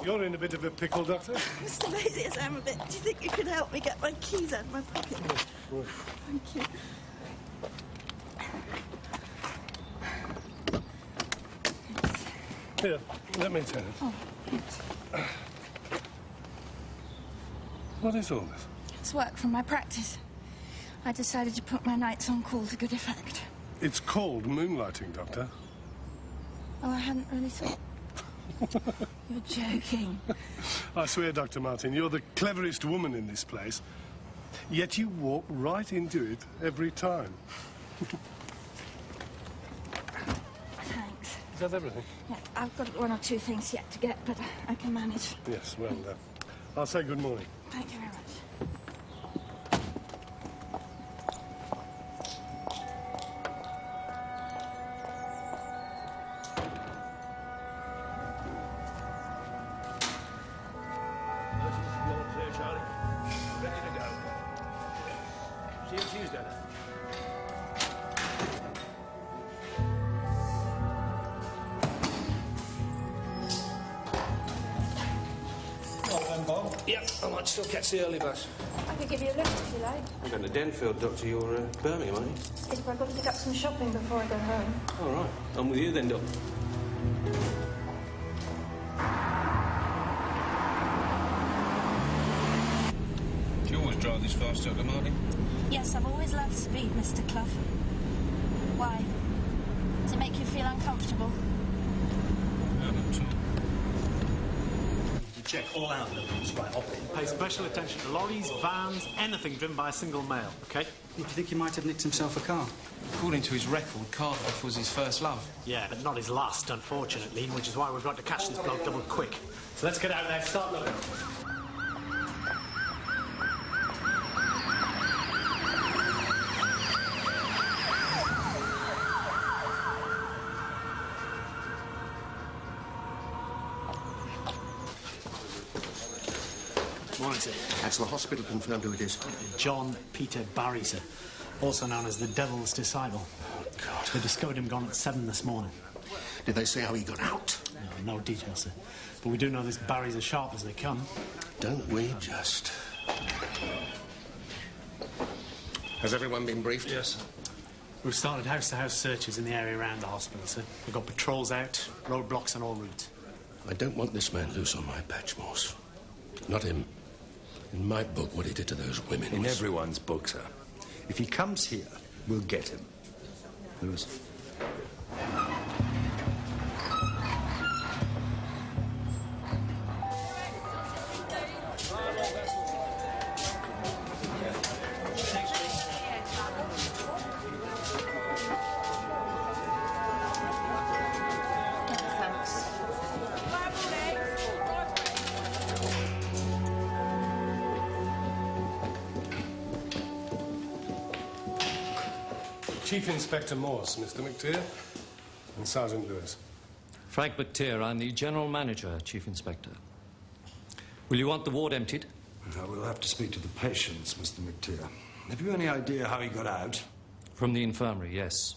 You're in a bit of a pickle, Doctor. Mr. Lazy as I'm a bit, do you think you could help me get my keys out of my pocket? Yes, right. Thank you. Here, let me take it. Oh, thanks. What is all this? It's work from my practice. I decided to put my nights on call to good effect. It's called moonlighting, Doctor. Oh, I hadn't really thought. You're joking. I swear, Dr. Martin, you're the cleverest woman in this place. Yet you walk right into it every time. Thanks. Is that everything? Yeah, I've got one or two things yet to get, but I can manage. Yes, well done. I'll say good morning. Thank you very much. Yep, I might still catch the early bus. I could give you a lift if you like. I'm going to Denfield, Doctor. You're Birmingham, aren't you? Yes, but I've got to pick up some shopping before I go home. All right. I'm with you then, Doc. Do you always drive this fast, Dr. Martin? Yes, I've always loved speed, Mr. Clough. Why? Does it make you feel uncomfortable? No, not at all. Check all outlets. Right, hop in. Pay special attention to lorries, vans, anything driven by a single male, OK? Do you think he might have nicked himself a car? According to his record, Cardiff was his first love. Yeah, but not his last, unfortunately, which is why we've got to catch this bloke double quick. So let's get out there, start looking. Morning, sir. Has the hospital confirmed who it is? John Peter Barry, sir. Also known as the Devil's Disciple. God. They discovered him gone at 7 this morning. Did they say how he got out? No details, sir. But we do know this Barry's as sharp as they come. Don't we just? Has everyone been briefed? Yes, sir. We've started house-to-house searches in the area around the hospital, sir. We've got patrols out, roadblocks on all routes. I don't want this man loose on my patch, Morse. Not him. In my book, what he did to those women In was... everyone's book, sir. If he comes here, we'll get him. Lewis. Chief Inspector Morse, Mr. McTeer, and Sergeant Lewis. Frank McTeer, I'm the General Manager, Chief Inspector. Will you want the ward emptied? No, we'll have to speak to the patients, Mr. McTeer. Have you any idea how he got out? From the infirmary, yes.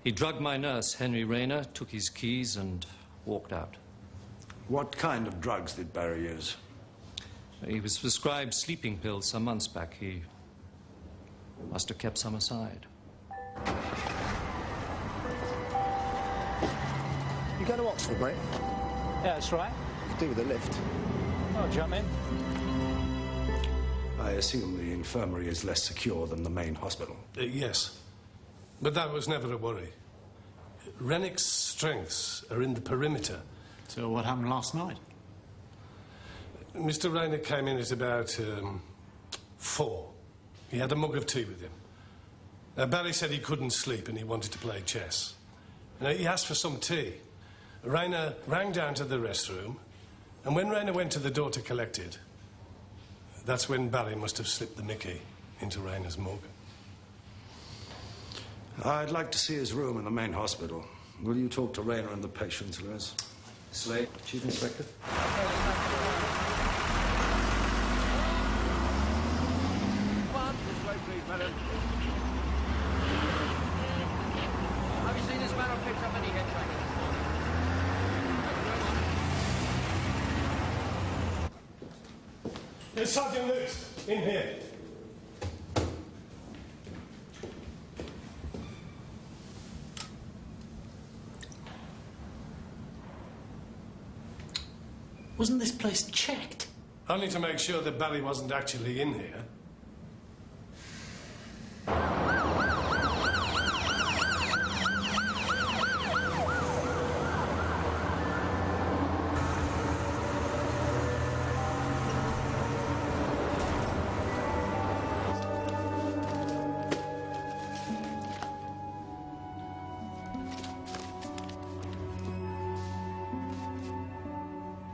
He drugged my nurse, Henry Rayner, took his keys and walked out. What kind of drugs did Barry use? He was prescribed sleeping pills some months back. He must have kept some aside. You go to Oxford, mate? Yeah, that's right. Could do with a lift. Oh, jump in. I assume the infirmary is less secure than the main hospital. Yes. But that was never a worry. Rennick's strengths are in the perimeter. So what happened last night? Mr. Rayner came in at about 4. He had a mug of tea with him. Barry said he couldn't sleep and he wanted to play chess. He asked for some tea. Rayner rang down to the restroom, and when Rayner went to the door to collect it, that's when Barry must have slipped the mickey into Rayner's mug. I'd like to see his room in the main hospital. Will you talk to Rayner and the patients, Lewis? Slade. Chief Inspector? Have you seen this man who picked up any hitchhikers this morning? Yes, Sergeant Lewis, in here. Wasn't this place checked? Only to make sure that Barry wasn't actually in here.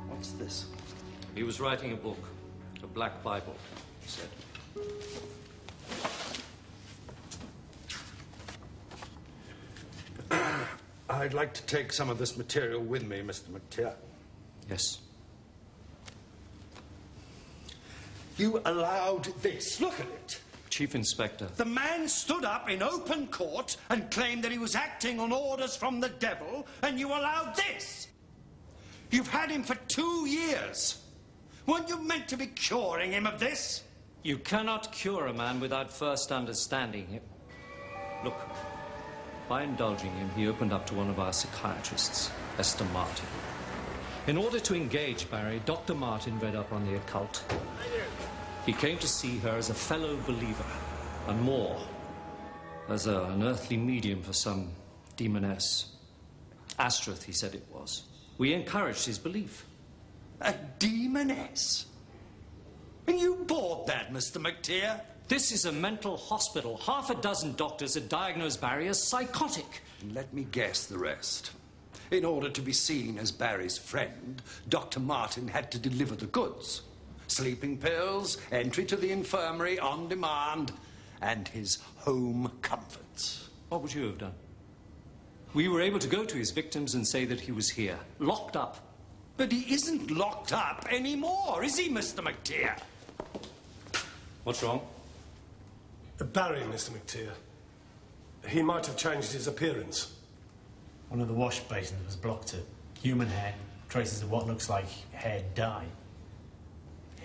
What's this? He was writing a book, a black Bible, he said. I'd like to take some of this material with me, Mr. McTeer. Yes. You allowed this. Look at it. Chief Inspector. The man stood up in open court and claimed that he was acting on orders from the devil, and you allowed this. You've had him for 2 years. Weren't you meant to be curing him of this? You cannot cure a man without first understanding him. Look, by indulging him, he opened up to one of our psychiatrists, Esther Martin. In order to engage Barry, Dr. Martin read up on the occult. He came to see her as a fellow believer, and more, as an earthly medium for some demoness. Astrath, he said it was. We encouraged his belief. A demoness? And you bought that, Mr. McTeer? This is a mental hospital. Half a dozen doctors had diagnosed Barry as psychotic. Let me guess the rest. In order to be seen as Barry's friend, Dr. Martin had to deliver the goods. Sleeping pills, entry to the infirmary on demand, and his home comforts. What would you have done? We were able to go to his victims and say that he was here, locked up. But he isn't locked up anymore, is he, Mr. McTeer? What's wrong? Barry, Mr. McTeer. He might have changed his appearance. One of the wash basins was blocked to human hair, traces of what looks like hair dye.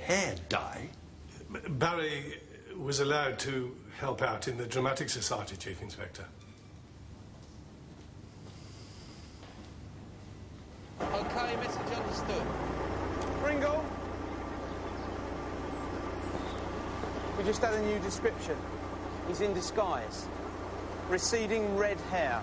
Hair dye? Barry was allowed to help out in the Dramatic Society, Chief Inspector. Okay, message understood. Pringle? We just had a new description. He's in disguise. Receding red hair.